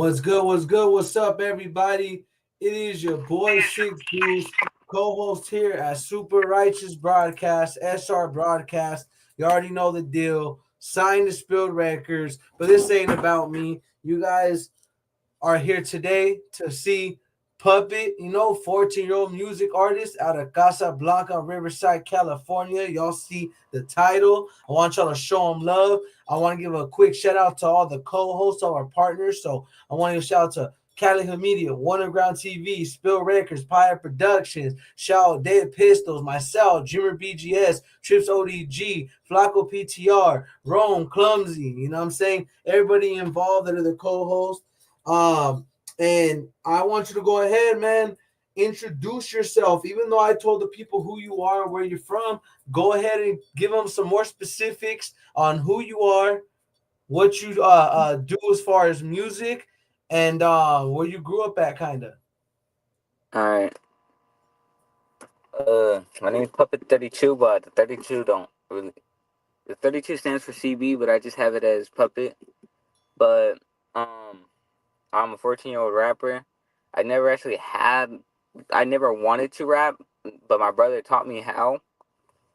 What's good? What's good? What's up, everybody? It is your boy Six Juice, co-host here at Super Righteous Broadcast, SR Broadcast. You already know the deal. Sign the Spilled Records, but this ain't about me. You guys are here today to see Puppet, 14-year-old music artist out of Casablanca, Riverside, California. Y'all see the title. I want y'all to show him love. I want to give a quick shout out to all the co-hosts, all our partners. So I want to shout out to Cali Media, Wonderground TV, Spill Records, Pyre Productions, shout out Dead Pistols, myself, Jimmer BGS, Trips ODG, Flacco PTR, Rome, Clumsy, you know what I'm saying? Everybody involved that are the co-hosts. And I want you to go ahead, man. Introduce yourself. Even though I told the people who you are, where you're from, go ahead and give them some more specifics on who you are, what you do as far as music, and where you grew up at, kind of. All right. My name is Puppet 32, but the 32 don't really. The 32 stands for CB, but I just have it as Puppet. But I'm a 14-year-old rapper. I never actually had. I never wanted to rap, but my brother taught me how.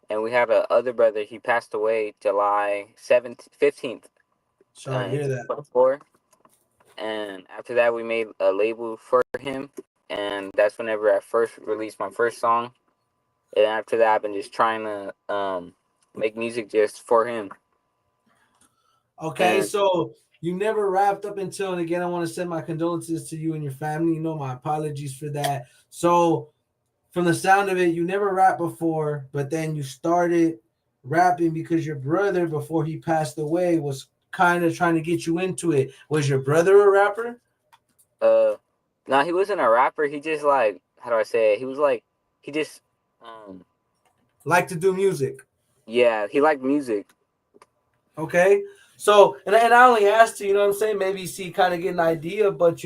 And we have a other brother. He passed away July 15th. Sorry to hear that. 2024. And after that, we made a label for him, and that's whenever I first released my first song. And after that, I've been just trying to make music just for him. Okay, And so you never wrapped up until, and again, I want to send my condolences to you and your family. My apologies for that. So, from the sound of it, you never rapped before, but then you started rapping because your brother, before he passed away, was kind of trying to get you into it. Was your brother a rapper? no, he wasn't a rapper. He just like, how do I say it? He was like, he just um Like to do music. yeah, he liked music. Okay. So, and I only asked you, you know what I'm saying? Maybe you see kind of get an idea, but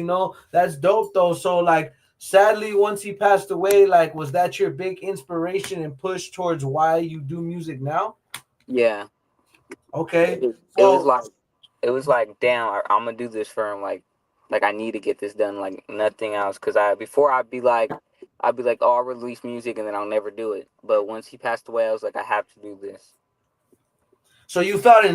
that's dope though. So, like, sadly, once he passed away, like, was that your big inspiration and push towards why you do music now? Yeah. Okay. It was So, like, damn, I'm gonna do this for him. Like I need to get this done. Like nothing else. Cause before I'd be like, oh, I'll release music and then I'll never do it. But once he passed away, I was like, I have to do this. so you felt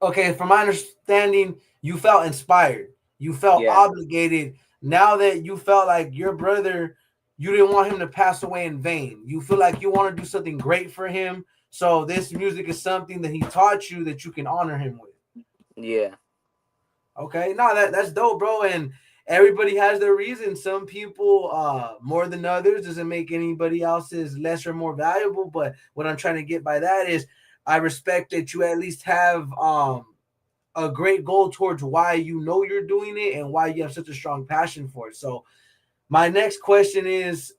okay, from my understanding, you felt inspired. You felt Yeah. obligated. Now that you felt like your brother, you didn't want him to pass away in vain. You feel like you want to do something great for him. So this music is something that he taught you that you can honor him with. Yeah. Okay, no, that's dope, bro. And everybody has their reason. Some people more than others doesn't make anybody else's less or more valuable. But what I'm trying to get by that is I respect that you at least have a great goal towards why you know you're doing it and why you have such a strong passion for it. So my next question is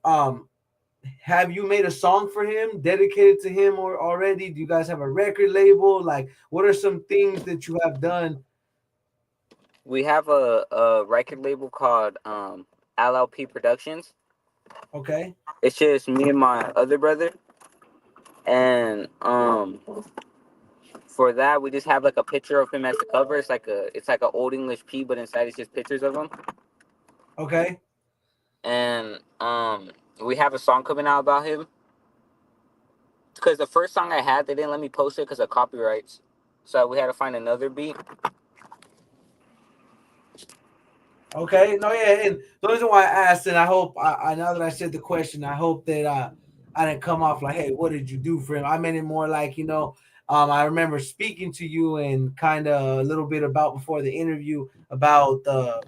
have you made a song for him dedicated to him or already? Do you guys have a record label? Like, what are some things that you have done? We have a record label called LLP Productions. Okay. It's just me and my other brother. And for that we just have like a picture of him as the cover. It's like a old English P, but inside it's just pictures of him. Okay. And we have a song coming out about him. Because the first song I had, they didn't let me post it because of copyrights. So we had to find another beat. Okay. No, yeah. And the reason why I asked, and I hope I now that I said the question, I hope that I didn't come off like, hey, what did you do for him? I meant it more like, I remember speaking to you and kind of a little bit about before the interview about the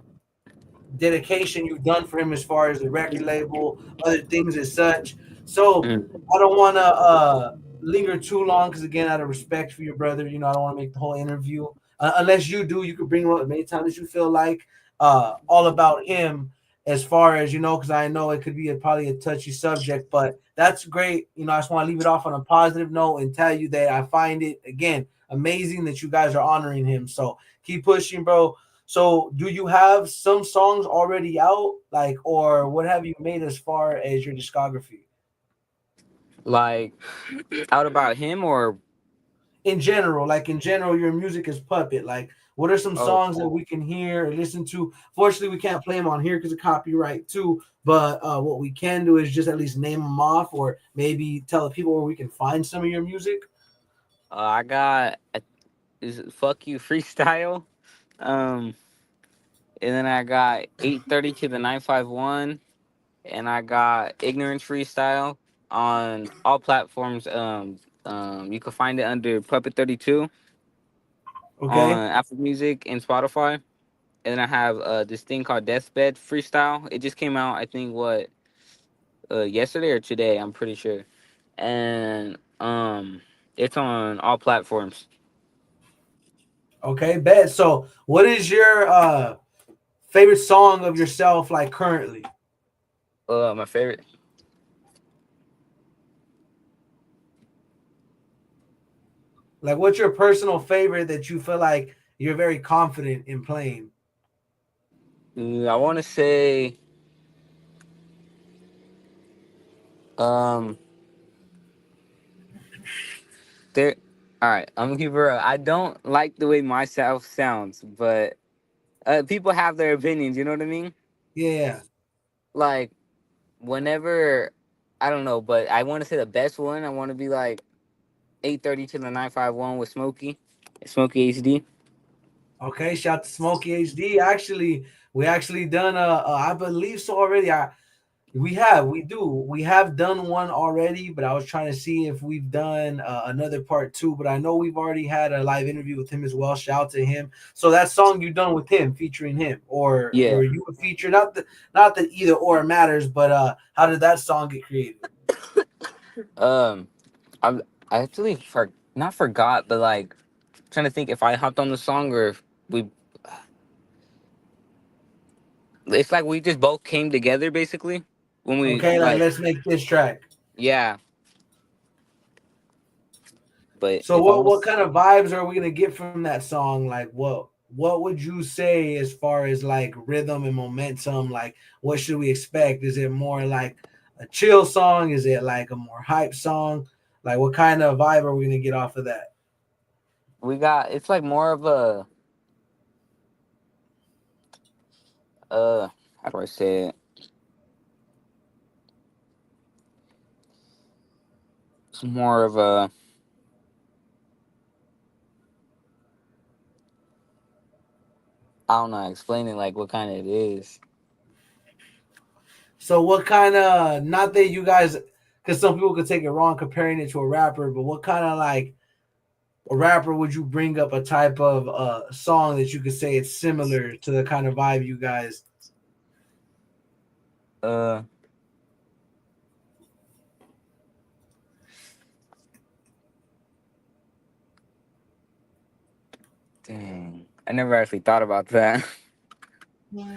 dedication you've done for him as far as the record label, other things as such. So Mm. I don't want to linger too long because, again, out of respect for your brother, I don't want to make the whole interview. Unless you do, you could bring him up as many times as you feel like, all about him as far as, because I know it could be probably a touchy subject, but that's great. I just want to leave it off on a positive note and tell you that I find it, again, amazing that you guys are honoring him. So keep pushing, bro. So, do you have some songs already out, like, or what have you made as far as your discography Like out about him or in general? Like in general, your music is Puppet. Like, What are some Oh, songs that we can hear or listen to? Fortunately, we can't play them on here because of copyright too. But what we can do is just at least name them off, or maybe tell the people where we can find some of your music. I got is it "Fuck You" freestyle. Um, and then I got 8:30 to the 951, and I got "Ignorance" freestyle on all platforms. You can find it under Puppet 32 Okay. on Apple Music and Spotify. And then I have this thing called Deathbed Freestyle. It just came out, I think, yesterday or today. I'm pretty sure, and it's on all platforms. Okay. Bet. So, what is your favorite song of yourself like currently? My favorite. Like, what's your personal favorite that you feel like you're very confident in playing? I want to say, um, there. All right, I'm gonna keep it real. I don't like the way myself sounds, but people have their opinions. You know what I mean? Yeah. Like whenever, I don't know, but I want to say the best one. I want to be like 8:30 to the 951 with Smokey HD. Okay, shout to Smokey HD. Actually, we actually done I believe so already. We have done one already, but I was trying to see if we've done another part two. But I know we've already had a live interview with him as well. Shout out to him. So that song you done with him, featuring him, or Yeah. were you a feature? Not that either or matters, but how did that song get created? Um, I I actually not forgot, but like trying to think if I hopped on the song or if we. It's like we just both came together basically when we Okay, like like let's make this track. yeah. But So if I what was kind of vibes are we gonna get from that song? Like what would you say as far as like rhythm and momentum? Like what should we expect? Is it more like a chill song? Is it like a more hype song? Like what kind of vibe are we gonna get off of that? we got it's like more of a uh how do I say it? It's more of a I don't know explaining like what kind it is. So what kind of not that you guys because some people could take it wrong comparing it to a rapper, but what kind of like a rapper would you bring up a type of song that you could say it's similar to the kind of vibe you guys. Uh Dang. I never actually thought about that.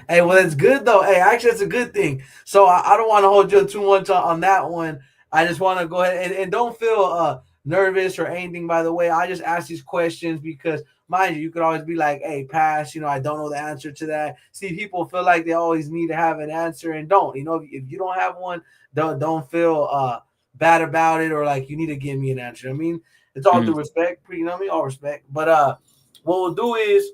Hey, well, it's good though. Hey, actually, it's a good thing. So I don't want to hold you too much on that one. I just want to go ahead and don't feel nervous or anything. By the way, I just ask these questions because, mind you, you could always be like, "Hey, pass." I don't know the answer to that. See, people feel like they always need to have an answer and don't. If you don't have one, don't feel bad about it or like you need to give me an answer. I mean, it's all due Mhm. respect. I mean, all respect. But what we'll do is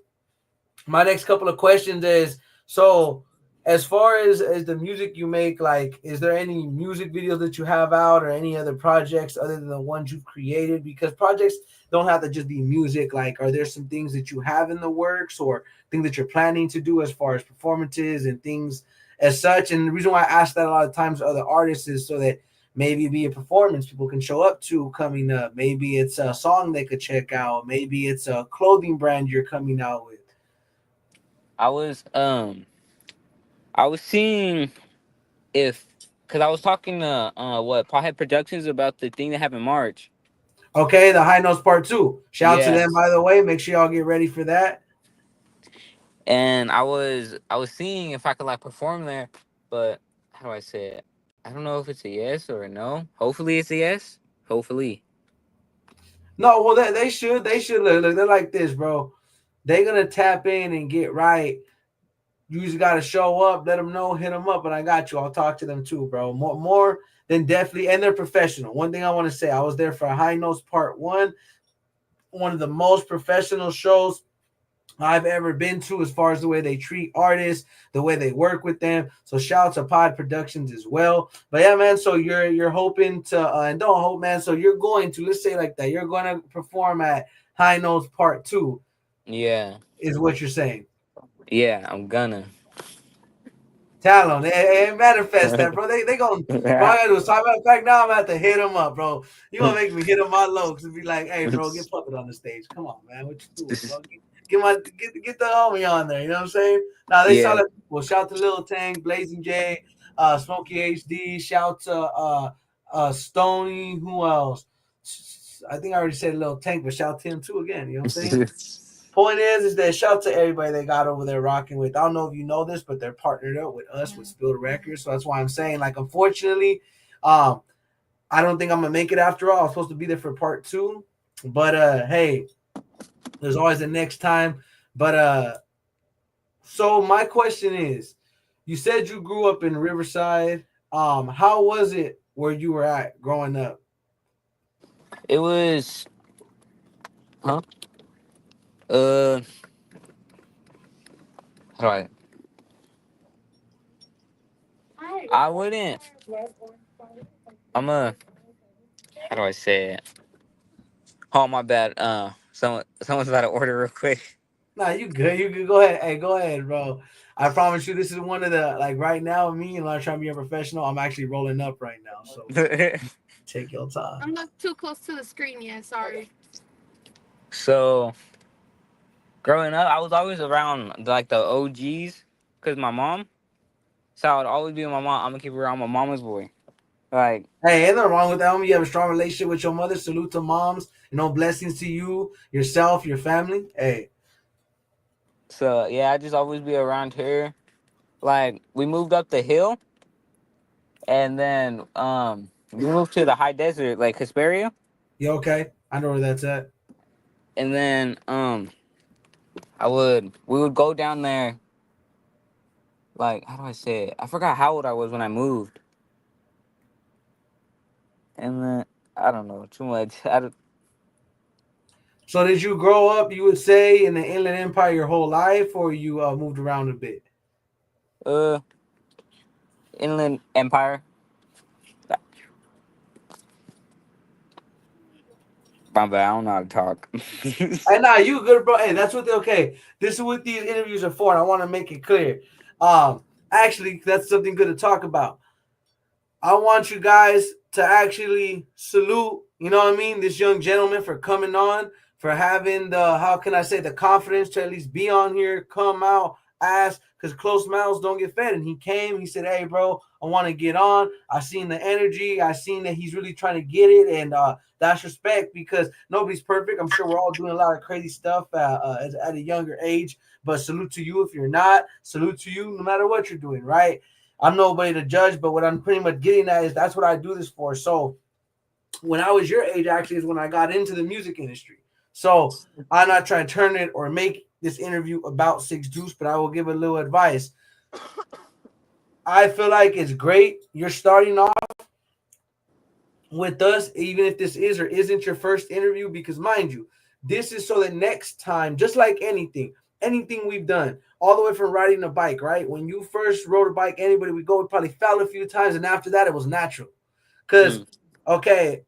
my next couple of questions is so as far as the music you make, like is there any music videos that you have out or any other projects other than the ones you've created? Because projects don't have to just be music. Like are there some things that you have in the works or things that you're planning to do as far as performances and things as such? And the reason why I ask that a lot of times to other artists is so that maybe it be a performance people can show up to coming up. Maybe it's a song they could check out. Maybe it's a clothing brand you're coming out with. I was um I was seeing if because I was talking to what Pothead Productions about the thing that happened in March. Okay, the High Notes Part 2. Shout out to Yeah. them, by the way. Make sure y'all get ready for that. And I was seeing if I could like perform there, but how do I say it? I don't know if it's a yes or a no. Hopefully it's a yes. Hopefully. No, well, they should. They should. Look, they're like this, bro. They're going to tap in and get right. You just got to show up, let them know, hit them up, and I got you. I'll talk to them too, bro. More than definitely. And they're professional. One thing I want to say I was there for High Notes Part 1, one of the most professional shows I've ever been to, as far as the way they treat artists, the way they work with them. So shout out to Pod Productions as well. But yeah, man. So you're hoping to and don't hope, man. So you're going to, let's say like that. You're going to perform at High Notes Part Two, Yeah. is what you're saying. Yeah, I'm gonna. Talon, manifest that, bro. They going, bro. I gotta do a side. Matter of fact, now I'm gonna have to hit him up, bro. You gonna make me hit him my locs and be like, hey, bro, get Puppet on the stage. Come on, man. What you doing, bro? Get the homie on there. You know what I'm saying? Now they sound Yeah. like people. Shout to Lil Tank, Blazing J, Smokey HD. Shout to Stony. Who else? I think I already said Lil Tank, but shout to him too again. You know what I'm saying? Point is that shout out to everybody they got over there rocking with. I don't know if you know this, but they're partnered up with us with Spilled Records. So that's why I'm saying, like, unfortunately, I don't think I'm gonna make it after all. I was supposed to be there for part two. But hey, there's always the next time. But so my question is, you said you grew up in Riverside. How was it where you were at growing up? It was, huh? Uh, how do I wouldn't. I'm a. How do I say it? Oh, my bad. Someone's about to order real quick. Nah, you good. You good. Go ahead. Hey, go ahead, bro. I promise you, this is one of the like right now. Me and I'm trying to be a professional. I'm actually rolling up right now. So take your time. I'm not too close to the screen yet. Sorry. So growing up, I was always around like the OGs, cause my mom. So I would always be with my mom. I'm gonna keep around my mama's boy. Like, Hey, ain't nothing wrong with that. Homie. You have a strong relationship with your mother. Salute to moms. You know, blessings to you, yourself, your family. Hey, so yeah, I just always be around her. Like, we moved up the hill, and then we moved to the high desert, like Hesperia, you okay? I know where that's at. and then we would go down there. Like, how do I say it? I forgot how old I was when I moved, and then I don't know too much. I don't, So did you grow up? You would say in the Inland Empire your whole life, or you moved around a bit? uh Inland Empire. My bad, I don't know how to talk. Hey, nah, you good, bro. Hey, that's what they okay. This is what these interviews are for, and I want to make it clear. Actually, that's something good to talk about. I want you guys to actually salute, you know what I mean, this young gentleman for coming on, for having the, how can I say, the confidence to at least be on here, come out, ask, because closed mouths don't get fed. And he came, he said, hey, bro, I want to get on. I seen the energy. I seen that he's really trying to get it. And that's respect because nobody's perfect. I'm sure we're all doing a lot of crazy stuff at a younger age. But salute to you if you're not. Salute to you no matter what you're doing, right? I'm nobody to judge, but what I'm pretty much getting at is that's what I do this for. So when I was your age, actually, is when I got into the music industry. So I'm not trying to turn it or make this interview about Six Deuce, but I will give a little advice. I feel like it's great. You're starting off with us, even if this is or isn't your first interview, because mind you, this is so that next time, just like anything we've done, all the way from riding a bike, right? When you first rode a bike, anybody would go, we probably fell a few times, and after that, it was natural. Because, Mm, okay,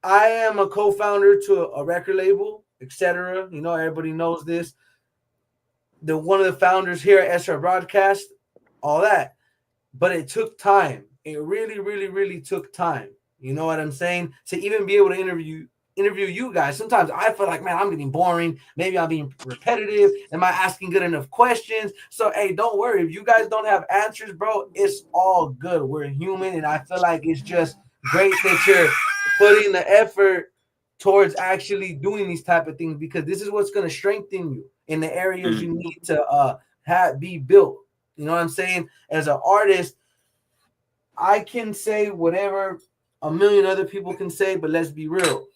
I am a co-founder to a record label, etc. You know, everybody knows this. The one of the founders here at SR Broadcast, all that. But it took time. It really, really, really took time. You know what I'm saying? To even be able to interview you guys. Sometimes I feel like, man, I'm getting boring. Maybe I'm being repetitive. Am I asking good enough questions? So, hey, don't worry. If you guys don't have answers, bro, it's all good. We're human, and I feel like it's just great that you're putting the effort towards actually doing these type of things because this is what's going to strengthen you in the areas mm, you need to be built. You know what I'm saying? As an artist, I can say whatever a million other people can say, but let's be real.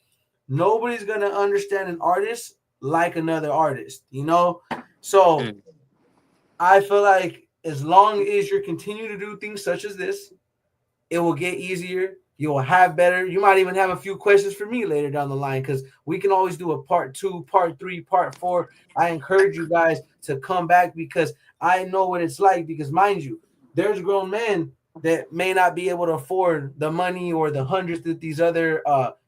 Nobody's gonna understand an artist like another artist, you know? So mm, I feel like as long as you continue to do things such as this, it will get easier. You will have better. You might even have a few questions for me later down the line because we can always do a part two, part three, part four. I encourage you guys to come back because I know what it's like. Because mind you, there's grown men that may not be able to afford the money or the hundreds that these other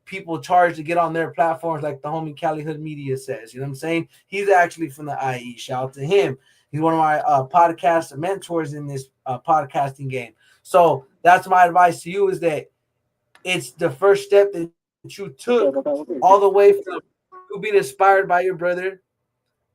people charge to get on their platforms, like the homie Cali Hood Media says. You know what I'm saying? He's actually from the IE. Shout out to him. He's one of my podcast mentors in this podcasting game. So that's my advice to you is that it's the first step that you took all the way from you being inspired by your brother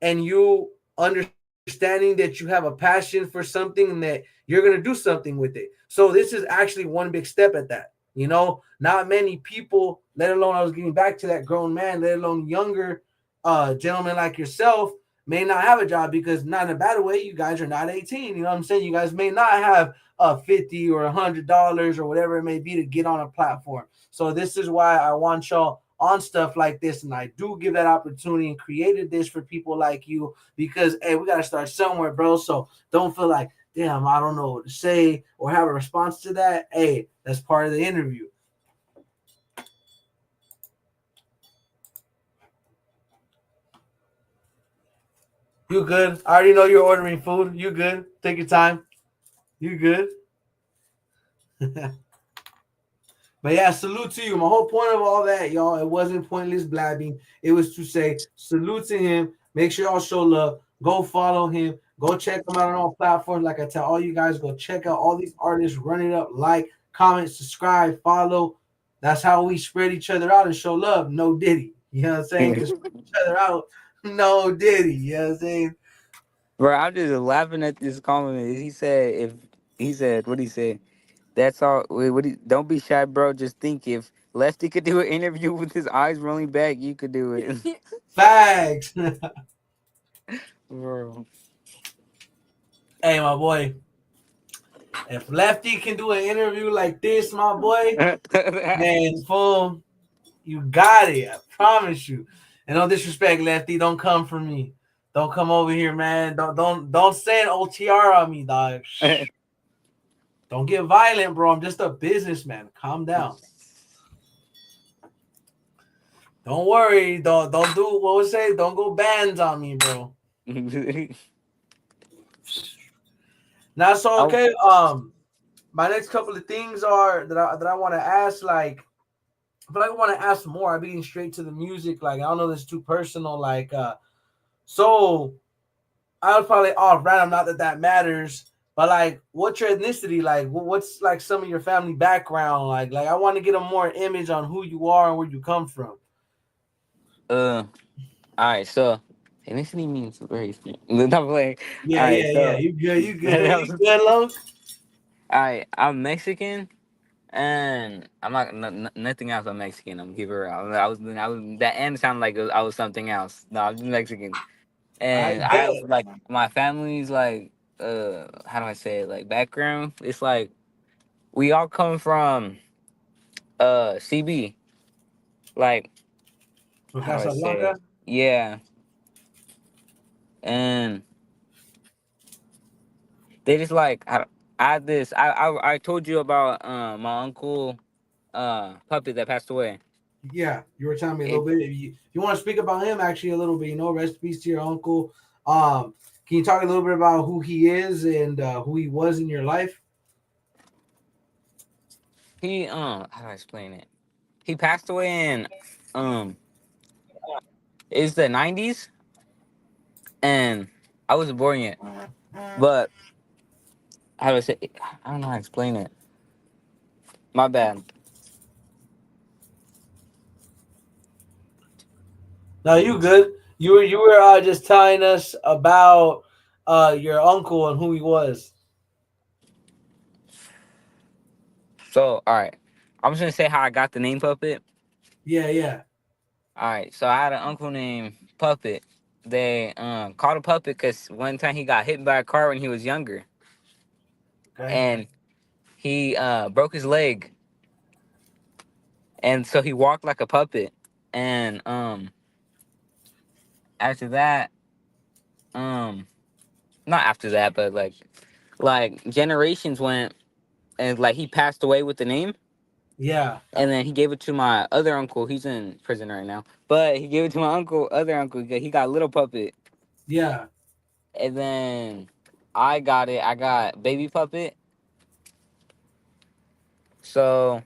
and you understanding that you have a passion for something and that you're going to do something with it. So this is actually one big step at that. You know, not many people, let alone I was getting back to that grown man, let alone younger gentlemen like yourself, may not have a job because not in a bad way. You guys are not 18. You know what I'm saying? You guys may not have 50 or $100 or whatever it may be to get on a platform. So this is why I want y'all on stuff like this, and I do give that opportunity and created this for people like you because hey, we gotta start somewhere, bro. So don't feel like damn, I don't know what to say or have a response to that. Hey, that's part of the interview. You good? I already know you're ordering food. You good? Take your time. You good? But yeah, salute to you. My whole point of all that, y'all, it wasn't pointless blabbing. It was to say salute to him. Make sure y'all show love. Go follow him. Go check him out on all platforms. Like I tell all you guys, go check out all these artists. Run it up. Like, comment, subscribe, follow. That's how we spread each other out and show love. No Diddy. You know what I'm saying? Because spread each other out. No Diddy. You know what I'm saying? Bro, I'm just laughing at this compliment. He said, if he said, what he said, that's all. Don't be shy, bro. Just think if Lefty could do an interview with his eyes rolling back, you could do it. Facts. Bro. Hey, my boy. If Lefty can do an interview like this, my boy, man, fool, you got it. I promise you. And no disrespect, Lefty, don't come for me. Don't come over here, man. Don't send OTR on me, dog. Shh. Don't get violent, bro. I'm just a businessman. Calm down. Don't worry. Don't do what we say. Don't go bands on me, bro. Now so I, okay. My next couple of things are that I want to ask, like, but I want to ask more. I'm being straight to the music. Like, I don't know, this is too personal. Like, so I was probably off random. Not that that matters, but like, what's your ethnicity? Like, what's like some of your family background? Like I want to get a more image on who you are and where you come from. all right, so ethnicity means race. I'm playing. All Yeah, right, yeah, yeah. so You good? You good? that You was, good, Lo? all right. I'm Mexican, and I'm not nothing else. I'm Mexican. I'm keep it real. I was that end sounded like I was something else. No, I'm just Mexican, I and I bet. have like my family's like how do I say it? Like background. It's like we all come from CB. Like From how do I say Casablanca. it? Yeah, and they just like I had this. I told you about my uncle puppy that passed away. Yeah, you were telling me a little It bit. If you want to speak about him, actually, a little bit. Rest in peace to your uncle. Can you talk a little bit about who he is and who he was in your life? he how do I explain it? He passed away in um it's the 90s, and I wasn't born yet. But how do I say? I don't know how to explain it. My bad. No, you good. You were just telling us about your uncle and who he was. So all right, I'm just gonna say how I got the name Puppet. Yeah, yeah. All right, so I had an uncle named Puppet. They called him Puppet because one time he got hit by a car when he was younger, Okay. and he broke his leg, and so he walked like a puppet. And after that, um, not after that, but like generations went. and like he passed away with the name. Yeah, And then he gave it to my other uncle. He's in prison right now, but he gave it to my other uncle. He got Little Puppet, yeah. and then I got it. I got Baby Puppet. So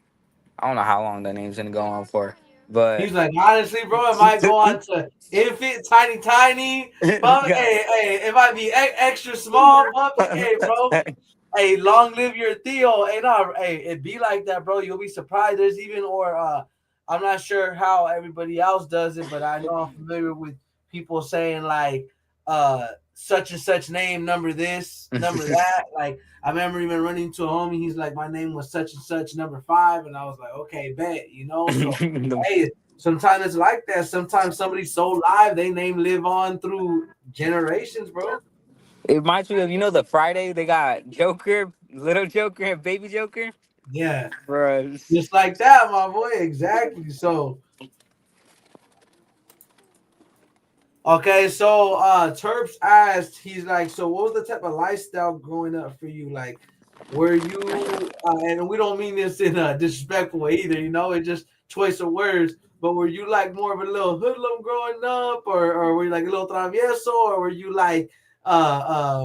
I don't know how long that name's gonna go on for, but He's like, honestly, bro, it might go on to infant, tiny, tiny, puppy. God. Hey, it might be extra small puppy. Hey, bro. Hey, long live your Theo. Hey, no, hey, it be like that, bro. You'll be surprised. There's even, or I'm not sure how everybody else does it, but I know I'm familiar with people saying like, such and such name, number this, number that. Like, I remember even running to a homie. He's like, my name was such and such, number five, and I was like, okay, bet, you know. So, hey, sometimes it's like that. Sometimes somebody's so live, they name live on through generations, bro. It reminds me of the Friday they got Joker, Little Joker, and Baby Joker, Yeah. bro. Just like that, my boy. Exactly. So, okay, so Terps asked, he's like, so what was the type of lifestyle growing up for you? Like, were you and we don't mean this in a disrespectful way either, it's just choice of words, but were you like more of a little hoodlum growing up, or were you like a little travieso, or were you like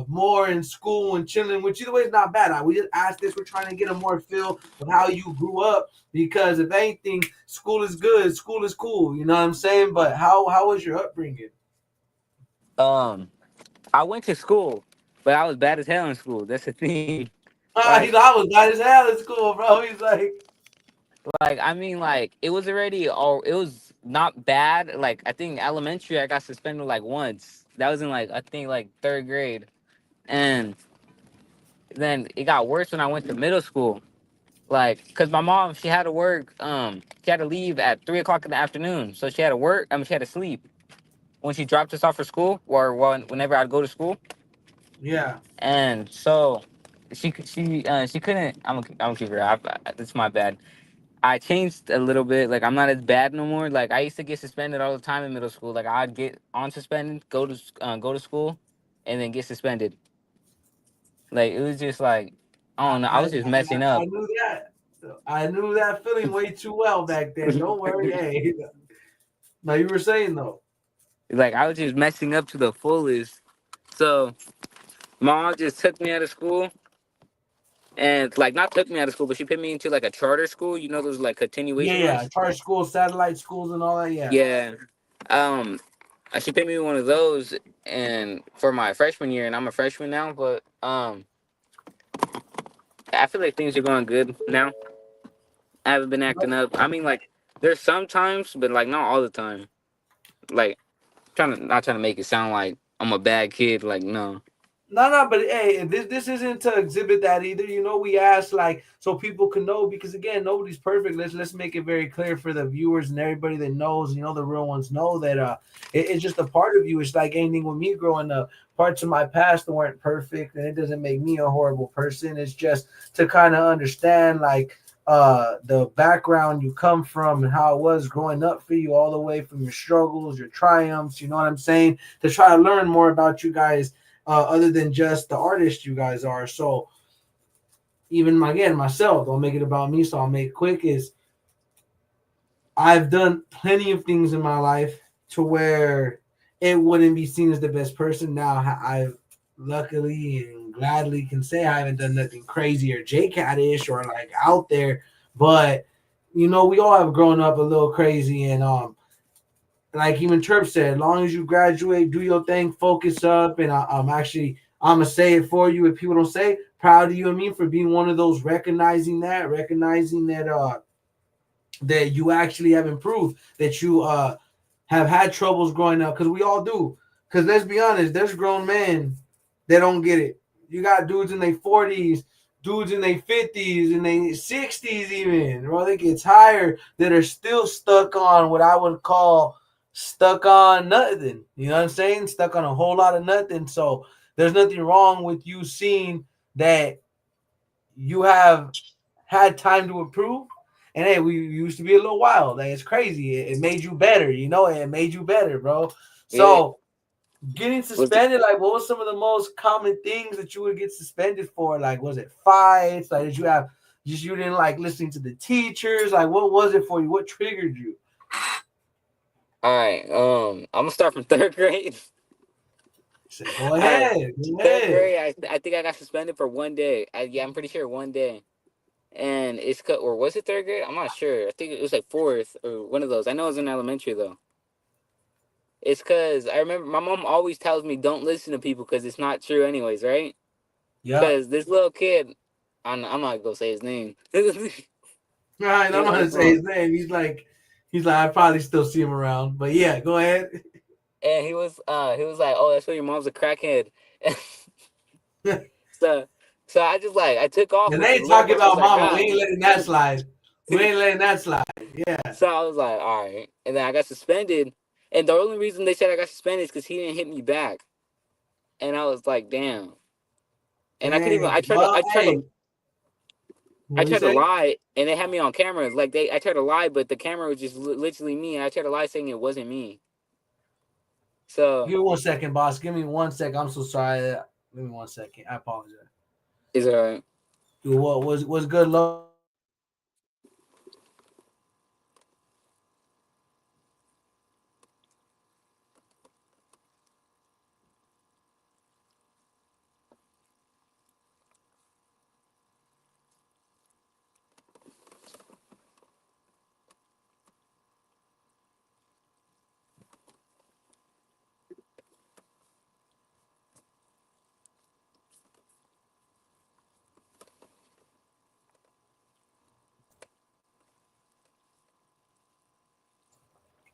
more in school and chilling, which either way is not bad. We just asked this, we're trying to get a more feel of how you grew up, because if anything, school is good, school is cool, you know what I'm saying? But how was your upbringing? Um, I went to school, but I was bad as hell in school. That's the thing. He's Like, like, I was bad as hell in school, bro. He's like, I mean, like it was already all. It was not bad. Like I think elementary, I got suspended like once. That was in like I think like third grade, and then it got worse when I went to middle school. Like, cause my mom, she had to work. She had to leave at 3 o'clock in the afternoon, so she had to work. I mean, she had to sleep when she dropped us off for school, or whenever I'd go to school. yeah. And so she couldn't. I'm gonna keep her. That's my bad. I changed a little bit. Like I'm not as bad no more. Like I used to get suspended all the time in middle school. Like I'd get on suspended, go to school, and then get suspended. Like it was just like I I, don't know. I I, was just messing I up. knew that. I knew that feeling way too well back then. Don't worry. Hey, now you were saying though. Like I was just messing up to the fullest. So mom just took me out of school and like not took me out of school, but she put me into like a charter school. You know those like Yeah, continuation yeah. ones. Charter schools, satellite schools, and all that. Yeah. Yeah. Um, she picked me one of those, and for my freshman year, and I'm a freshman now. But I feel like things are going good now. I haven't been acting up. I mean, like there's sometimes, but like not all the time. Like trying to not trying to make it sound like I'm a bad kid. Like no. No, no, but hey, this isn't to exhibit that either. We ask like so people can know, because again, nobody's perfect. Let's make it very clear for the viewers and everybody that knows. The real ones know that it's just a part of you. It's like anything with me growing up. Parts of my past weren't perfect, and it doesn't make me a horrible person. It's just to kind of understand like the background you come from and how it was growing up for you, all the way from your struggles, your triumphs. You know what I'm saying? To try to learn more about you guys, other than just the artist you guys are. So even again, myself, don't make it about me, so I'll make it quick, is I've done plenty of things in my life to where it wouldn't be seen as the best person. Now I luckily and gladly can say I haven't done nothing crazy or JCat-ish or like out there, but we all have grown up a little crazy, and like even Terp said, as long as you graduate, do your thing, focus up, and I'm gonna say it for you if people don't say it, proud of you and me for being one of those, recognizing that that you actually have improved, that you have had troubles growing up, because we all do. Because let's be honest, there's grown men that don't get it. You got dudes in their 40s, dudes in their 50s, and their 60s even, bro. They get tired, that are still stuck on what I would call stuck on nothing. You know what I'm saying? Stuck on a whole lot of nothing. So there's nothing wrong with you seeing that you have had time to improve. And hey, we used to be a little wild. Like, it's crazy. It made you better, It made you better, bro. Yeah. So getting Was it, suspended, like what was some of the most common things that you would get suspended for? Like was it fights? Like did you have just you didn't like listening to the teachers? Like what was it for you? What triggered you? all right. I'm gonna start from third grade. Say, go All right, ahead, go third ahead. grade. I think I got suspended for 1 day. Yeah, I'm pretty sure 1 day. And or was it third grade? I'm not sure. I think it was like fourth or one of those. I know it was in elementary though. It's because I remember my mom always tells me don't listen to people because it's not true anyways, right? Yep. Because this little kid, I'm not gonna say his name. All right, he I'm not was gonna say his name. He's like I probably still see him around. But yeah, go ahead. and he was like, oh, that's why your mom's a crackhead. so so I just like I took off, And which they is ain't a little talking bit because about I mama. We got. ain't letting that slide. We ain't letting that slide. Yeah. So I was like, all right, and then I got suspended. And the only reason they said I got suspended is because he didn't hit me back. And I was like, damn. And I couldn't even. Dang. Well, hey, I what do you tried to say? lie, and they had me on cameras. Like I tried to lie, but the camera was just literally me, and I tried to lie saying it wasn't me. So Give me 1 second, boss. Give me 1 second. I'm so sorry. Give me 1 second. I apologize. is it Dude, what was good love?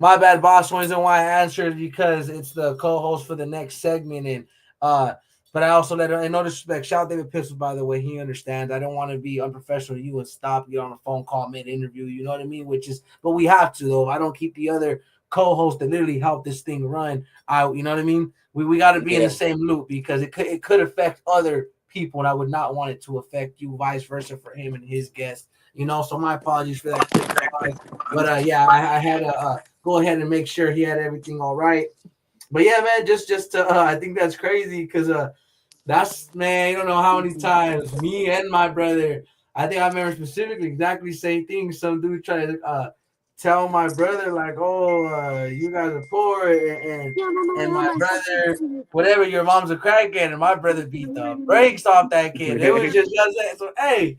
My bad, boss. Reason why I answered because it's the co-host for the next segment, and uh, but I also let her. In no disrespect, shout out David Pistol. By the way, he understands. I don't want to be unprofessional. You and stop you on a phone call mid interview. You know what I mean? Which is, but we have to though. I don't keep the other co-host that literally helped this thing run. You know what I mean? We got to be in the yeah. same loop because it could affect other people, and I would not want it to affect you. Vice versa for him and his guests. You know, so my apologies for that quick pause. But yeah, I had to go ahead and make sure he had everything all right. But yeah, man, just I think that's crazy because that's man, you don't know how many times me and my brother. I think I remember specifically exactly the same thing. Some dude tried to tell my brother like, "Oh, you guys are poor," and my brother, whatever, your mom's a crackhead, and my brother beat the brakes off that kid. It was just so. Hey,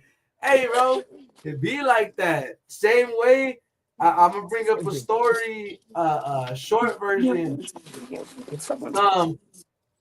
bro, it be like that. Same way. I'm gonna bring up a story, short version. Um,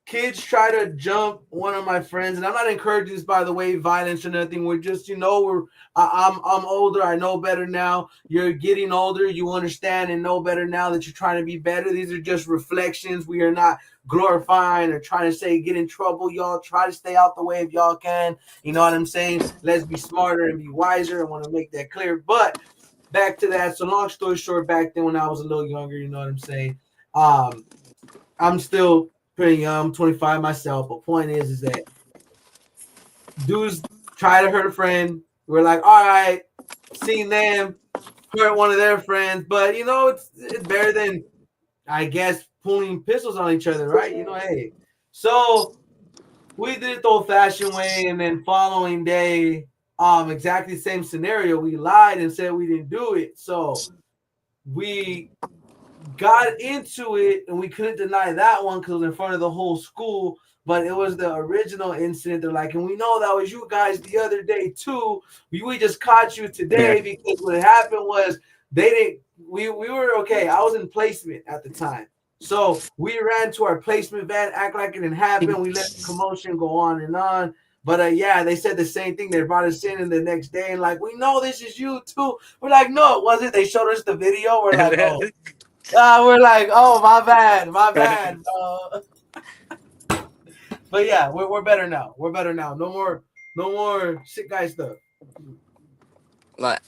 Kids try to jump one of my friends, and I'm not encouraging this, by the way, violence or nothing. We're just, I'm older. I know better now. You're getting older. You understand and know better now that you're trying to be better. These are just reflections. We are not glorifying or trying to say get in trouble. Y'all try to stay out the way if y'all can. You know what I'm saying? Let's be smarter and be wiser. I want to make that clear. But back to that. So long story short, back then when I was a little younger, you know what I'm saying? Um, I'm still pretty young. I'm 25 myself. But point is that dudes try to hurt a friend. We're like, all right, seeing them hurt one of their friends, but it's better than I guess pulling pistols on each other, right? Hey. So we did it the old-fashioned way, and then following day, exactly the same scenario. We lied and said we didn't do it. So we got into it and we couldn't deny that one because it was in front of the whole school, but it was the original incident. They're like, and we know that was you guys the other day too. We just caught you today because what happened was they didn't we were okay. I was in placement at the time. So we ran to our placement van, act like it didn't happen. We let the commotion go on and on. But yeah, they said the same thing. They brought us in the next day and like, we know this is you too. We're like, no, it wasn't. They showed us the video. We're like, oh, we're like, oh, my bad, bro. But yeah, we're better now. We're better now. No more sick guy stuff. like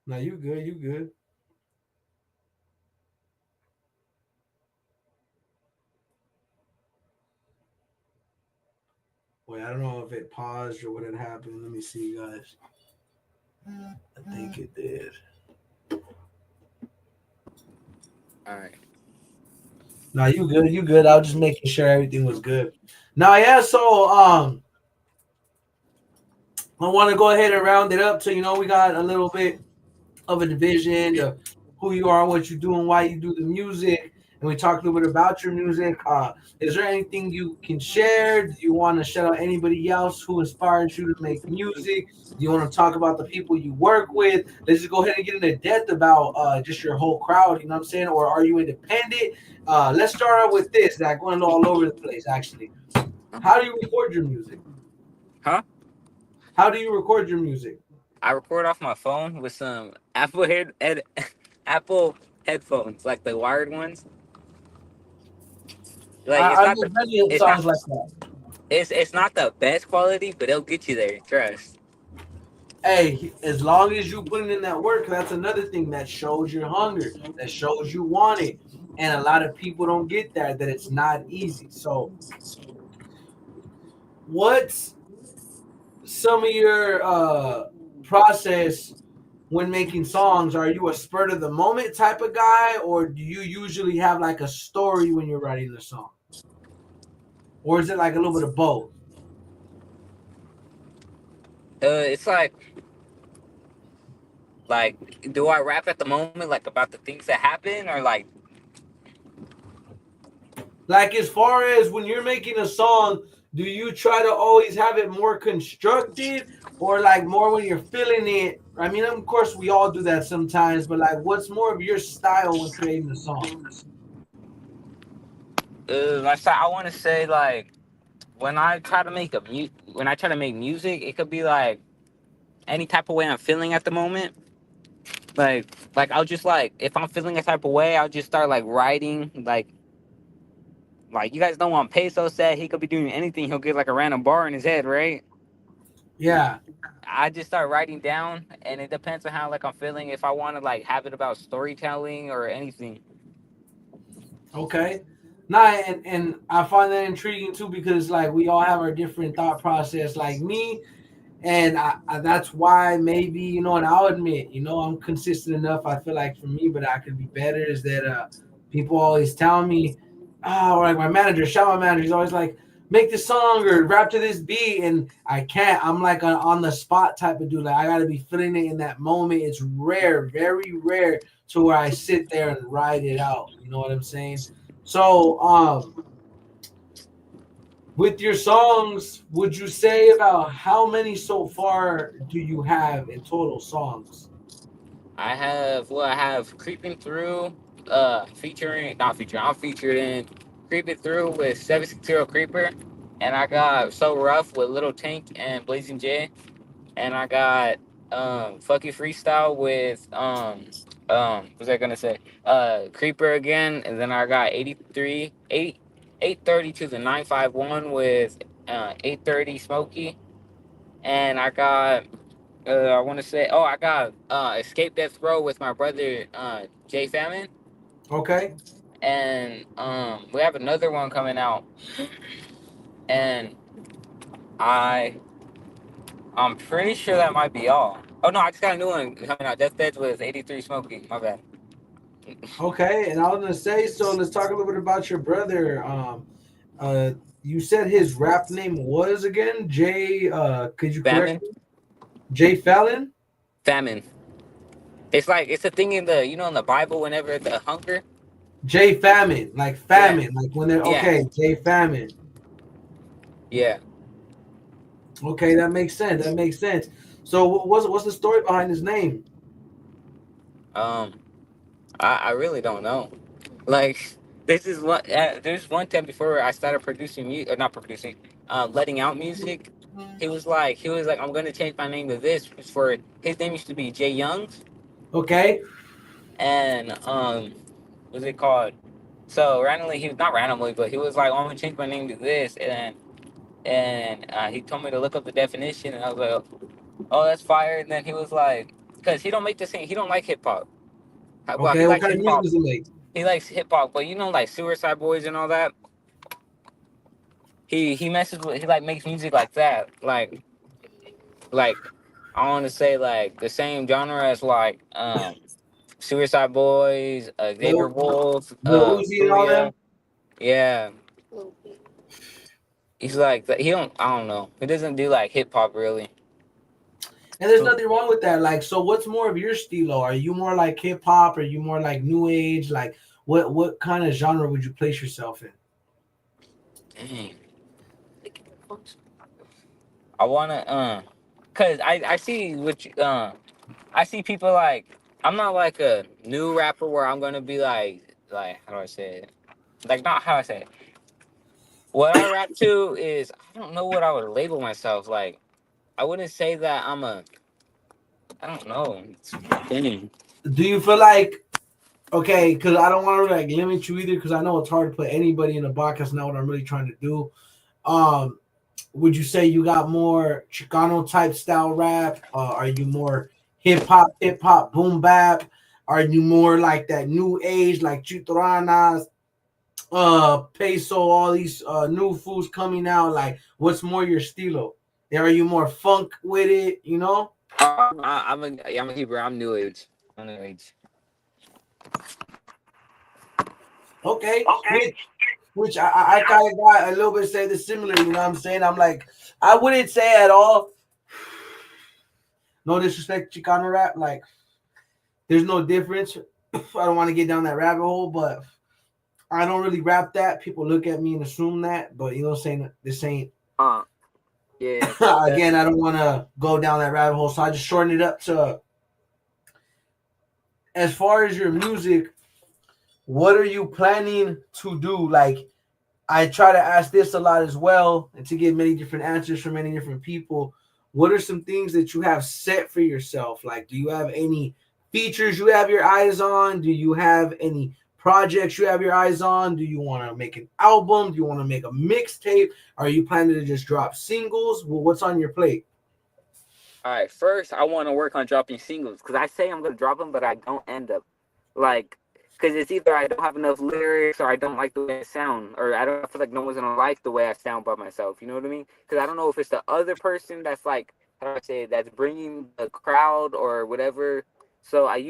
Now you good, you good. Wait, I don't know if it paused or what had happened. Let me see, guys. I think it did. All right. No, you good, you good. I was just making sure everything was good. Now, yeah, so I want to go ahead and round it up. So we got a little bit of a division of who you are, what you do, and why you do the music. And we talked a little bit about your music. Is there anything you can share? Do you want to shout out anybody else who inspires you to make music? Do you want to talk about the people you work with? Let's just go ahead and get into depth about just your whole crowd. You know what I'm saying? Or are you independent? Let's start out with this. That going all over the place. Actually, how do you record your music? Huh? How do you record your music? I record off my phone with some Apple headphones, like the wired ones. Like I know plenty of it's not songs like that. it's not the best quality, but it'll get you there. Trust. Hey, as long as you put in that work, that's another thing that shows your hunger, that shows you want it. And a lot of people don't get that it's not easy. So, what's some of your process when making songs? Are you a spur of the moment type of guy, or do you usually have like a story when you're writing the song? Or is it like a little bit of both? It's like, do I rap at the moment, like about the things that happen, or like, Like as far as when you're making a song, do you try to always have it more constructed or like more when you're feeling it? I mean, of course we all do that sometimes, but like what's more of your style when creating a song? I want to say like when I try to make music, it could be like any type of way I'm feeling at the moment. Like I'll just like if I'm feeling a type of way, I'll just start like writing like you guys know when Peso said he could be doing anything, he'll get like a random bar in his head, right? Yeah. I just start writing down, and it depends on how like I'm feeling. If I want to like have it about storytelling or anything. Okay. Nah, and I find that intriguing too because like we all have our different thought process. Like me, and that's why maybe and I'll admit I'm consistent enough. I feel like for me, but I could be better. Is that people always tell me, oh, like my manager, shout my manager, he's always like, make this song or rap to this beat, and I can't. I'm like an on the spot type of dude. Like I got to be feeling it in that moment. It's rare, very rare, to where I sit there and write it out. You know what I'm saying? So with your songs, would you say about how many so far do you have in total songs? I have Creeping Through, featuring not featuring. I'm featured in Creeping Through with 760 Creeper, and I got So Rough with Little Tank and Blazing J, and I got Fuck You Freestyle with what was I gonna say? Creeper again, and then I got 830 to the 951 with 830 Smokey, and I got I want to say, oh, I got Escape Death Row with my brother Jay Famine, Okay. and we have another one coming out, and I I'm pretty sure that might be all. Oh no, I just got a new one coming out. Deathbeds with 83 Smokey. My bad. Okay. And I was gonna say, so let's talk a little bit about your brother. Uh, you said his rap name was again Jay. Could you correct Famine, me? Jay Fallon. famine. It's like it's a thing in the in the Bible whenever the hunger. Jay Famine, like Yeah, famine, like when they're yeah, okay. Jay Famine. yeah. Okay, that makes sense. That makes sense. So what's the story behind his name? Um, I really don't know. Like this is what there's one time before I started producing music, or not producing, letting out music. He was like I'm gonna change my name to this for his name used to be Jay Youngs, Okay. and what's it called? So randomly he was not randomly, but he was like, oh, I'm gonna change my name to this, and he told me to look up the definition, and I was like, oh, that's fire. And then he was like, because he don't make the same, he don't like hip hop. Well, he Okay. What likes kind of hip music hop. does he make? He likes hip hop, but like Suicide Boys and all that. He messes with he like makes music like that, like I want to say like the same genre as like Suicide Boys, Xavier Lil, Wolf, Lil Uzi and all Booyah. them. Yeah, he's like he don't. I don't know. He doesn't do like hip hop really. And there's nothing wrong with that. Like, so what's more of your stilo? Are you more like hip hop? Are you more like new age? Like, what kind of genre would you place yourself in? Dang. I wanna cause I see I see people like I'm not like a new rapper where I'm gonna be like how do I say it? Like not how I say it. What I rap to is I don't know what I would label myself like. I wouldn't say that I'm a I don't know. It's dang. Do you feel like okay? Because I don't want to like limit you either. Because I know it's hard to put anybody in a box. That's not what I'm really trying to do. Um, would you say you got more Chicano type style rap? Are you more hip hop, boom bap? Are you more like that new age, like Chitranas, Peso, all these new foods coming out? Like, what's more your stilo? Are you more funk with it? You know? I'm a Hebrew. I'm new age. I'm new age. Okay, which I kind of got a little bit say the similar. You know what I'm saying? I'm like, I wouldn't say at all. No disrespect, Chicano rap. Like, there's no difference. I don't want to get down that rabbit hole, but I don't really rap that. People look at me and assume that, but you know what I'm saying? This ain't. Uh yeah. Again, I don't want to go down that rabbit hole, so I just shorten it up to as far as your music, what are you planning to do? Like, I try to ask this a lot as well, and to get many different answers from many different people. What are some things that you have set for yourself? Like, do you have any features you have your eyes on? Do you have any projects you have your eyes on? Do you want to make an album? Do you want to make a mixtape? Are you planning to just drop singles? Well, what's on your plate? All right. First, I want to work on dropping singles because I say I'm gonna drop them, but I don't end up like because it's either I don't have enough lyrics or I don't like the way I sound or I don't I feel like no one's gonna like the way I sound by myself. You know what I mean? Because I don't know if it's the other person that's like how do I say it, that's bringing the crowd or whatever. So I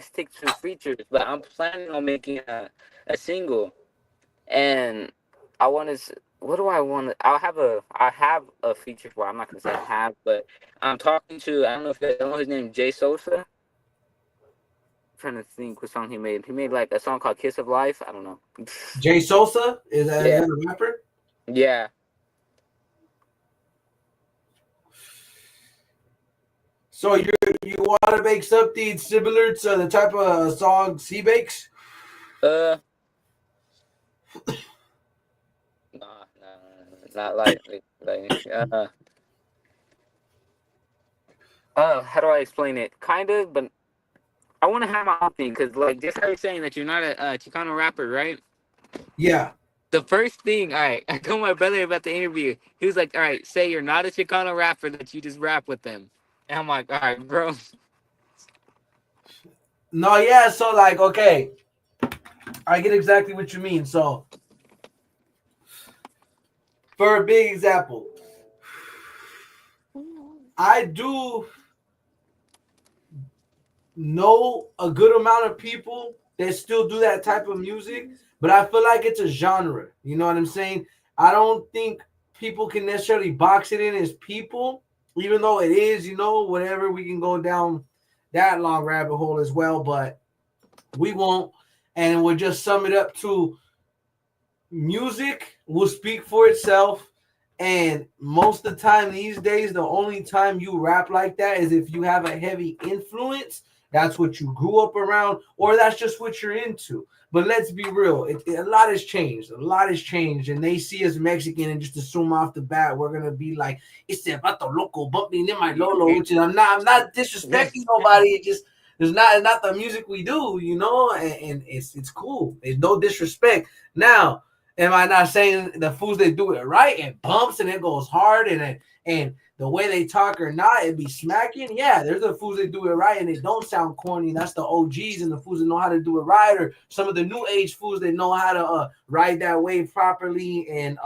stick to features, but I'm planning on making a single and I want to. What do I want to? I have a feature for. I'm not gonna say I have, but I'm talking to. I don't know if you guys know his name, Jay Sosa. I'm trying to think what song he made. He made like a song called "Kiss of Life." I don't know. Jay Sosa is Yeah, that a rapper? yeah. So you want to make something similar to the type of song he makes? Uh, not how do I explain it? Kind of, but I want to have my own thing because like just how you're saying that you're not a Chicano rapper, right? Yeah. The first thing, all right, I told my brother about the interview. He was like, all right, say you're not a Chicano rapper, that you just rap with them. And I'm like, all right, bro. No, yeah. So like, okay, I get exactly what you mean. So for a big example, I do know a good amount of people that still do that type of music, but I feel like it's a genre. You know what I'm saying? I don't think people can necessarily box it in as people, even though it is, you know, whatever. We can go down that long rabbit hole as well, but we won't. And we'll just sum it up to music will speak for itself. And most of the time these days, the only time you rap like that is if you have a heavy influence. That's what you grew up around, or that's just what you're into. But let's be real, a lot has changed. A lot has changed, and they see us Mexican and just assume off the bat we're gonna be like, "It's the vato loco bumping in my lolo," which is I'm not disrespecting nobody. It just it's not the music we do, you know, and it's cool. It's no disrespect. Now, am I not saying the fools they do it right? It bumps and it goes hard and the way they talk or not, it be smacking. Yeah, there's the fools that do it right and they don't sound corny. That's the OGs and the fools that know how to do it right, or some of the new age fools that know how to ride that wave properly and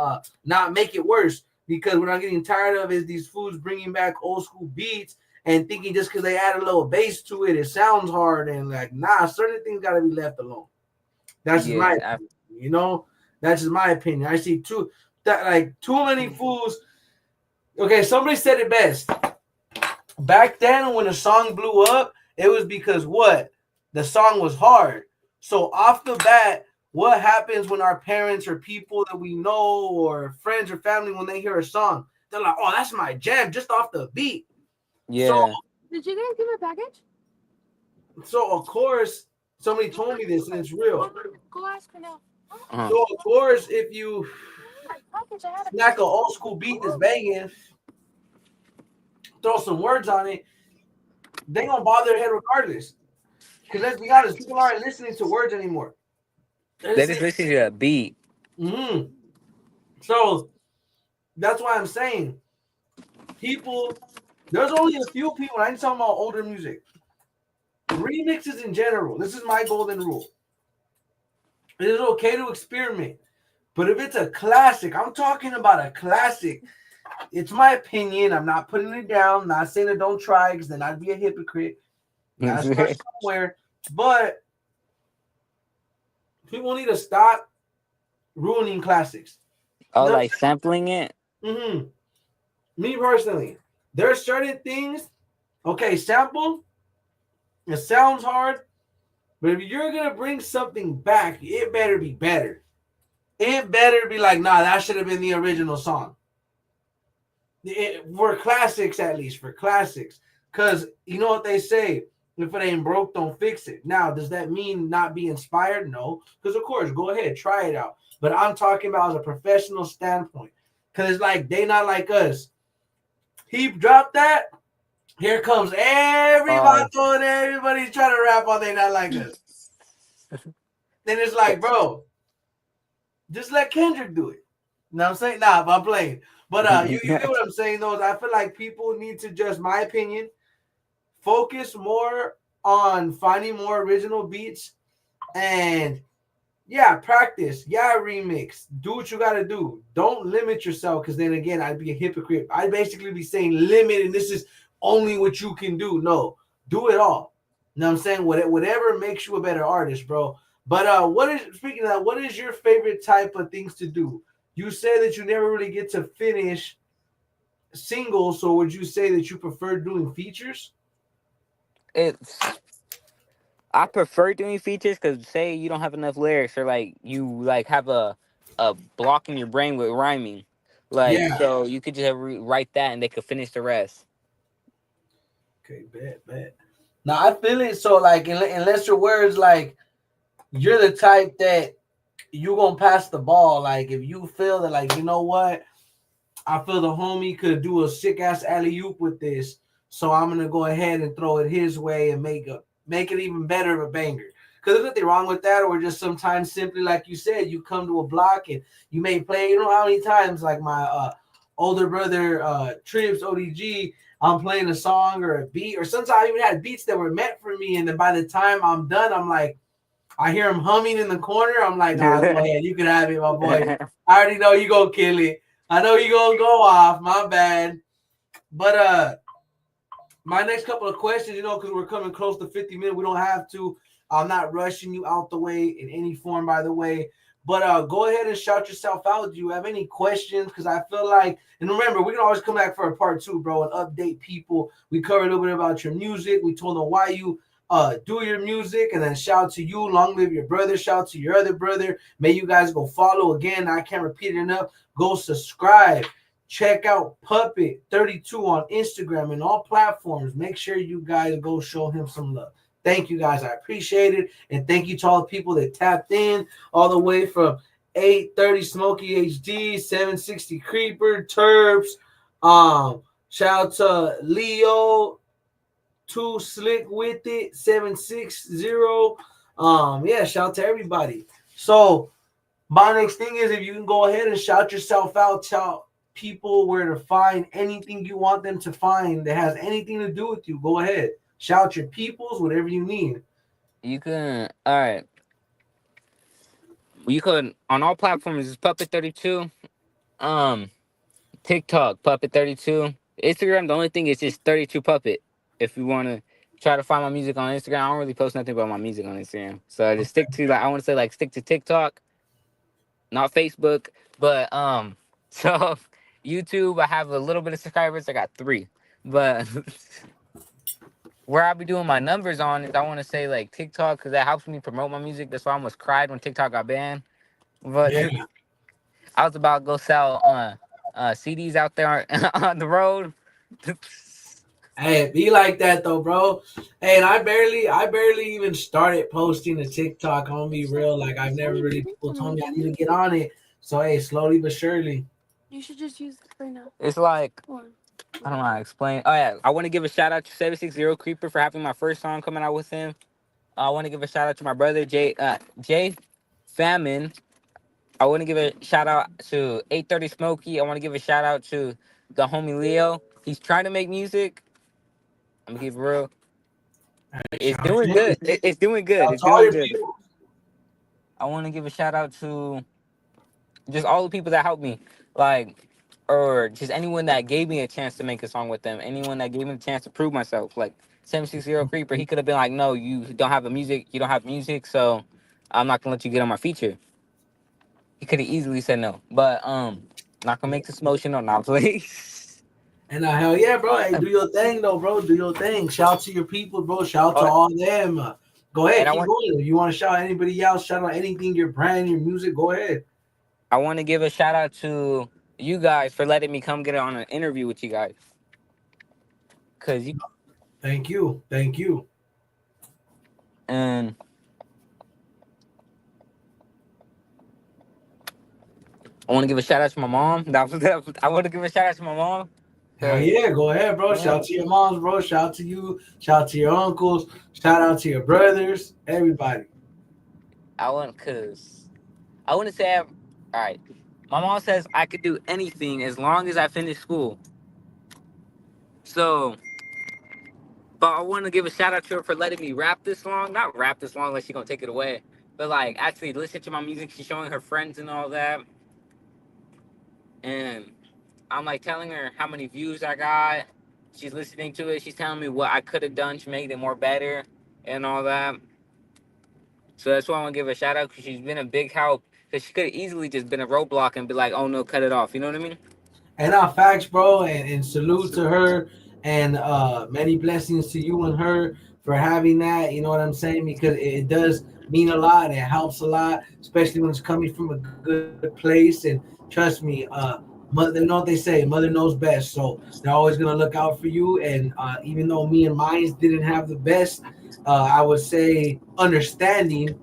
not make it worse. Because what I'm getting tired of is these fools bringing back old school beats and thinking just because they add a little bass to it, it sounds hard and like nah, certain things gotta be left alone. That's just my Yeah. opinion, you know. That's just my opinion. I see too many fools. Okay, somebody said it best. Back then when a song blew up, it was because what? The song was hard. So off the bat, what happens when our parents or people that we know or friends or family when they hear a song, they're like, "Oh, that's my jam," just off the beat. So Yeah. Did you guys get my package? of course somebody told me this and it's real. Go ask her now. Uh-huh. So of course if you My package, I had a snack an old school beat that's banging, throw some words on it, they gonna bother their head regardless. Because let's be honest, people aren't listening to words anymore. They're They listening. just listen to a beat. Mm-hmm. So that's why I'm saying people. There's only a few people. I'm talking about older music, remixes in general. This is my golden rule. It is okay to experiment, but if it's a classic, I'm talking about a classic. It's my opinion. I'm not putting it down. I'm not saying I don't try because then I'd be a hypocrite. Gotta start somewhere. But people need to stop ruining classics. Oh, No, like sampling it. mm-hmm. Me personally, there are certain things. Okay, sample. It sounds hard, but if you're gonna bring something back, it better be better. It better be like, nah, that should have been the original song. For classics, at least for classics, because you know what they say: if it ain't broke, don't fix it. Now, does that mean not be inspired? No, because of course, go ahead, try it out. But I'm talking about as a professional standpoint, because it's like they not like us. He dropped that. Here comes everybody Oh, throwing everybody's trying to rap on they not like us. Then it's like, bro, just let Kendrick do it. You know what I'm saying? Nah, but I'm playing. But you get what I'm saying though. Is I feel like people need to just my opinion, focus more on finding more original beats and yeah, practice. Yeah, remix. Do what you gotta do. Don't limit yourself because then again, I'd be a hypocrite. I'd basically be saying limit and this is only what you can do. No, do it all. You know what I'm saying? Whatever makes you a better artist, bro. But what is speaking of that, what is your favorite type of things to do? You say that you never really get to finish singles, so would you say that you prefer doing features? it's. I prefer doing features because say you don't have enough lyrics or like you like have a block in your brain with rhyming, like Yeah. so you could just write that and they could finish the rest. Okay, bet. Now I feel it. So like, unless your words like you're the type that you gonna pass the ball. Like if you feel that, like you know what, I feel the homie could do a sick ass alley oop with this, so I'm gonna go ahead and throw it his way and make it even better of a banger. Because there's nothing wrong with that, or just sometimes simply like you said, you come to a block and you may play. You know how many times like my older brother Trips ODG. I'm playing a song or a beat, or sometimes I even had beats that were meant for me, and then by the time I'm done, I'm like, I hear him humming in the corner. I'm like, nah, go ahead. You can have it, my boy. I already know you gonna kill it. I know you gonna go off. My bad. But my next couple of questions, because we're coming close to 50 minutes, we don't have to. I'm not rushing you out the way in any form, by the way. But go ahead and shout yourself out. Do you have any questions? Because I feel like, and remember, we can always come back for a part two, bro, and update people. We covered a little bit about your music. We told them why you do your music, and then shout to you. Long live your brother. Shout to your other brother. May you guys go follow again. I can't repeat it enough. Go subscribe. Check out Puppet 32 on Instagram and all platforms. Make sure you guys go show him some love. Thank you guys. I appreciate it. And thank you to all the people that tapped in all the way from 830 Smoky HD, 760 Creeper, Terps. Shout out to Leo, Too Slick with it, 760. Yeah, shout out to everybody. So my next thing is if you can go ahead and shout yourself out, tell people where to find anything you want them to find that has anything to do with you. Go ahead. Shout your peoples, whatever you need. You can all right. You could on all platforms is Puppet 32. Um TikTok Puppet 32. Instagram the only thing is just 32 Puppet. if you want to try to find my music on Instagram, I don't really post nothing about my music on Instagram. So I just stick to like I want to say like stick to TikTok, not Facebook, but so YouTube I have a little bit of subscribers. I got 3, but where I be doing my numbers on is I want to say like TikTok because that helps me promote my music. That's why I almost cried when TikTok got banned. But Yeah. I was about to go sell CDs out there on the road. Hey, it be like that though, bro. Hey, and I barely even started posting to TikTok. I'm gonna be real. Like I've never really people told me I need to get on it. So hey, slowly but surely. You should just use this right now. It's like Or I don't know how to explain. Oh yeah, I want to give a shout out to 760 Creeper for having my first song coming out with him. I want to give a shout out to my brother Jay Famine. I want to give a shout out to 830 Smokey. I want to give a shout out to the homie Leo. He's trying to make music. I'm gonna keep it real. Hey, It's shout out doing to good. him. It's doing good. Shout out It's to all doing your good. people. I want to give a shout out to just all the people that helped me, like, or just anyone that gave me a chance to make a song with them. Anyone that gave me a chance to prove myself. Like 760 Creeper, he could have been like, "No, you don't have a music. You don't have music, so I'm not gonna let you get on my feature." He could have easily said no, but not gonna make this emotional now, please. And hell yeah, bro. Hey, do your thing though, bro. Do your thing. Shout out to your people, bro. Shout out to Oh, all them. Go ahead, and keep going. If you want to shout out anybody else, shout out anything, your brand, your music, go ahead. I want to give a shout out to you guys for letting me come get on an interview with you guys, cause you Thank you. Thank you. and I want to give a shout out to my mom. I want to give a shout out to my mom. Hell 'Cause, yeah, go ahead, bro. Shout yeah, out to your moms, bro. Shout out to you. Shout out to your uncles. Shout out to your brothers. Everybody. I want to say, all right. My mom says I could do anything as long as I finish school. So, but I want to give a shout out to her for letting me rap this long. Not rap this long, unless she's gonna take it away. But like, actually listen to my music. She's showing her friends and all that, and I'm like telling her how many views I got. She's listening to it. She's telling me what I could have done to make it more better and all that. So that's why I want to give her a shout out because she's been a big help. Because she could have easily just been a roadblock and be like, "Oh no, cut it off." You know what I mean? And facts, bro, and salute to her, and many blessings to you and her for having that. You know what I'm saying? Because it does mean a lot. It helps a lot, especially when it's coming from a good place. And trust me, mother, you know what they say, mother knows best. So they're always gonna look out for you. And even though me and mine didn't have the best, I would say understanding.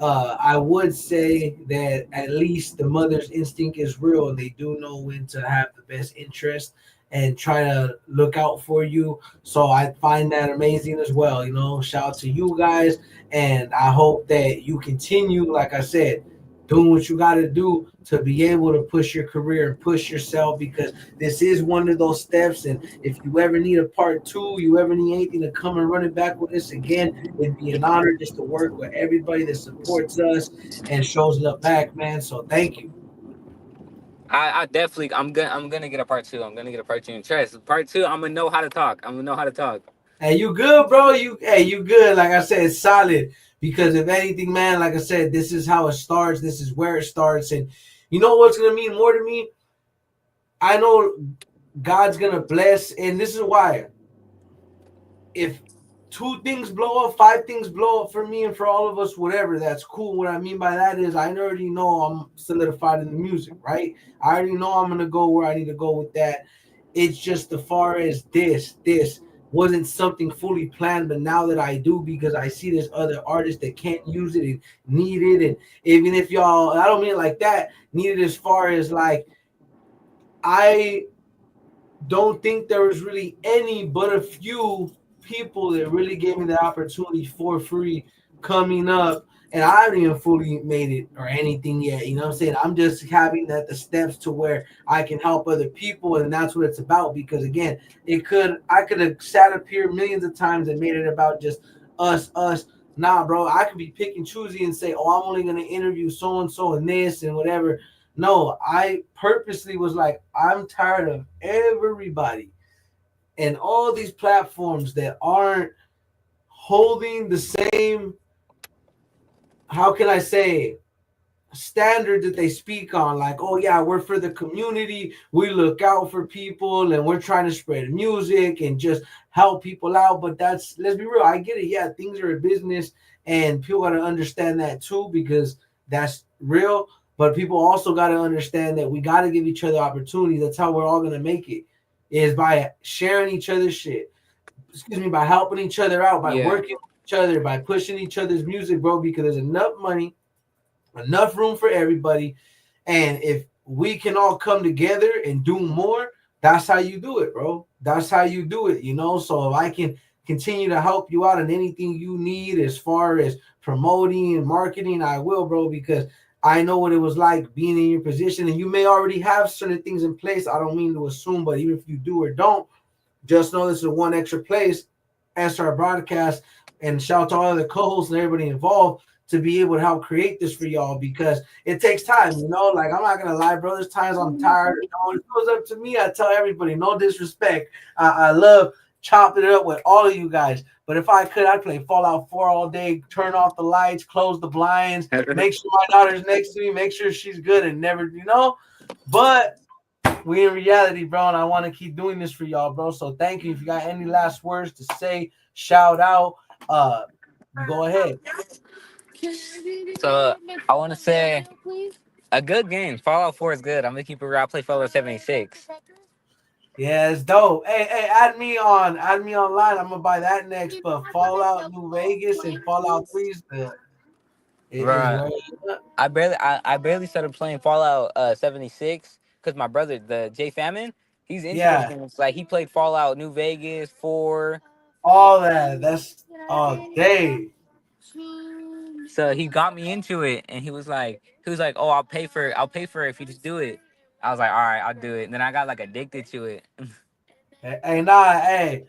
I would say that at least the mother's instinct is real and they do know when to have the best interest and try to look out for you. So I find that amazing as well. You know, shout out to you guys. And I hope that you continue, like I said, doing what you got to do to be able to push your career and push yourself because this is one of those steps. And if you ever need a part two, you ever need anything to come and run it back with us again, it'd be an honor just to work with everybody that supports us and shows up back, man. So thank you. I definitely I'm gonna get a part two. I'm gonna get a part two in trust. Part two, I'm gonna know how to talk. I'm gonna know how to talk. Hey, you good, bro? You good? Like I said, it's solid. Because if anything, man, like I said, this is how it starts. This is where it starts, and you know what's gonna mean more to me? I know God's gonna bless, and this is why. If two things blow up, five things blow up for me and for all of us, whatever, that's cool. What I mean by that is I already know I'm solidified in the music, right? I already know I'm gonna go where I need to go with that. It's just as far as this wasn't something fully planned, but now that I do because I see there's other artists that can't use it and need it, and even if y'all, I don't mean it like that, need it as far as like I don't think there was really any but a few people that really gave me the opportunity for free coming up. And I haven't even fully made it or anything yet. You know what I'm saying? I'm just having that the steps to where I can help other people, and that's what it's about. Because again, I could have sat up here millions of times and made it about just us. Nah, bro, I could be pick and choosy and say, oh, I'm only gonna interview so and so and this and whatever. No, I purposely was like, I'm tired of everybody and all these platforms that aren't holding the same, how can I say, standard that they speak on, like, oh yeah, we're for the community, we look out for people, and we're trying to spread music and just help people out. But that's, let's be real, I get it, yeah, things are a business, and people got to understand that too, because that's real. But people also got to understand that we got to give each other opportunity. That's how we're all going to make it, is by sharing each other's shit, excuse me, by helping each other out, by Yeah. working with each other, by pushing each other's music, bro, because there's enough money, enough room for everybody. And if we can all come together and do more, that's how you do it, bro. That's how you do it, you know? So if I can continue to help you out in anything you need as far as promoting and marketing, I will, bro, because I know what it was like being in your position. And you may already have certain things in place. I don't mean to assume, but even if you do or don't, just know this is one extra place, SR Broadcast, and shout out to all the co-hosts and everybody involved to be able to help create this for y'all, because it takes time, you know. Like, I'm not gonna lie, bro. There's times I'm tired. You know, it goes up to me, I tell everybody, no disrespect. I love chopping it up with all of you guys. But if I could, I'd play Fallout 4 all day, turn off the lights, close the blinds, make sure my daughter's next to me, make sure she's good, and never, you know. But we in reality, bro, and I want to keep doing this for y'all, bro. So thank you. If you got any last words to say, shout out, uh, go ahead. So I want to say a good game. Fallout 4 is good. I'm gonna keep it real. I play Fallout 76. Yeah, it's dope. Hey, add me online. I'm gonna buy that next. But Fallout New Vegas and Fallout 3 is is Right. where. I barely started playing Fallout 76 because my brother, the J Famine, he's into those Yeah, games. Like he played Fallout New Vegas 4. all that. That's all day. So he got me into it, and he was like, "Oh, I'll pay for it if you just do it." I was like, "All right, I'll do it." And then I got like addicted to it. Hey,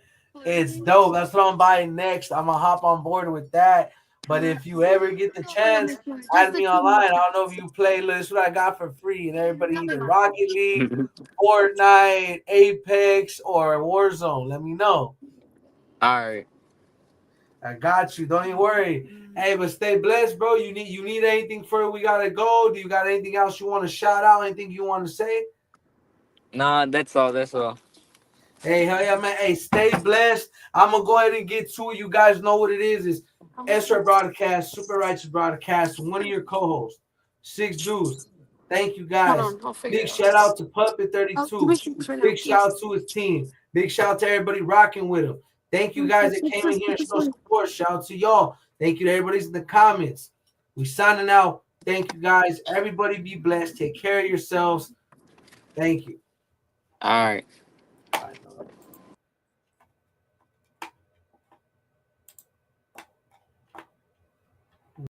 it's dope. That's what I'm buying next. I'm gonna hop on board with that. But if you ever get the chance, add me online. I don't know if you play. This what I got for free, and everybody either Rocket League, Fortnite, Apex, or Warzone. Let me know. All right. I got you. Don't even worry. Hey, but stay blessed, bro. You need anything for it? We gotta go. Do you got anything else you want to shout out? Anything you want to say? Nah, that's all. That's all. Hey, hell yeah, man. Hey, stay blessed. I'm gonna go ahead and get to it. You guys know what it is. It's SR Broadcast, Super Righteous Broadcast, one of your co-hosts, Six Dudes. Thank you Hold guys. on, I'll figure Big it shout out. out to Puppet I'll give 32. it to you right now. Big shout out Yes. to his team. Big shout out to everybody rocking with him. Thank you guys that came in here and This showed one. support. Shout out to y'all. Thank you to everybody's in the comments. We signing out. Thank you guys. Everybody be blessed. Take care of yourselves. Thank you. All right. Bye.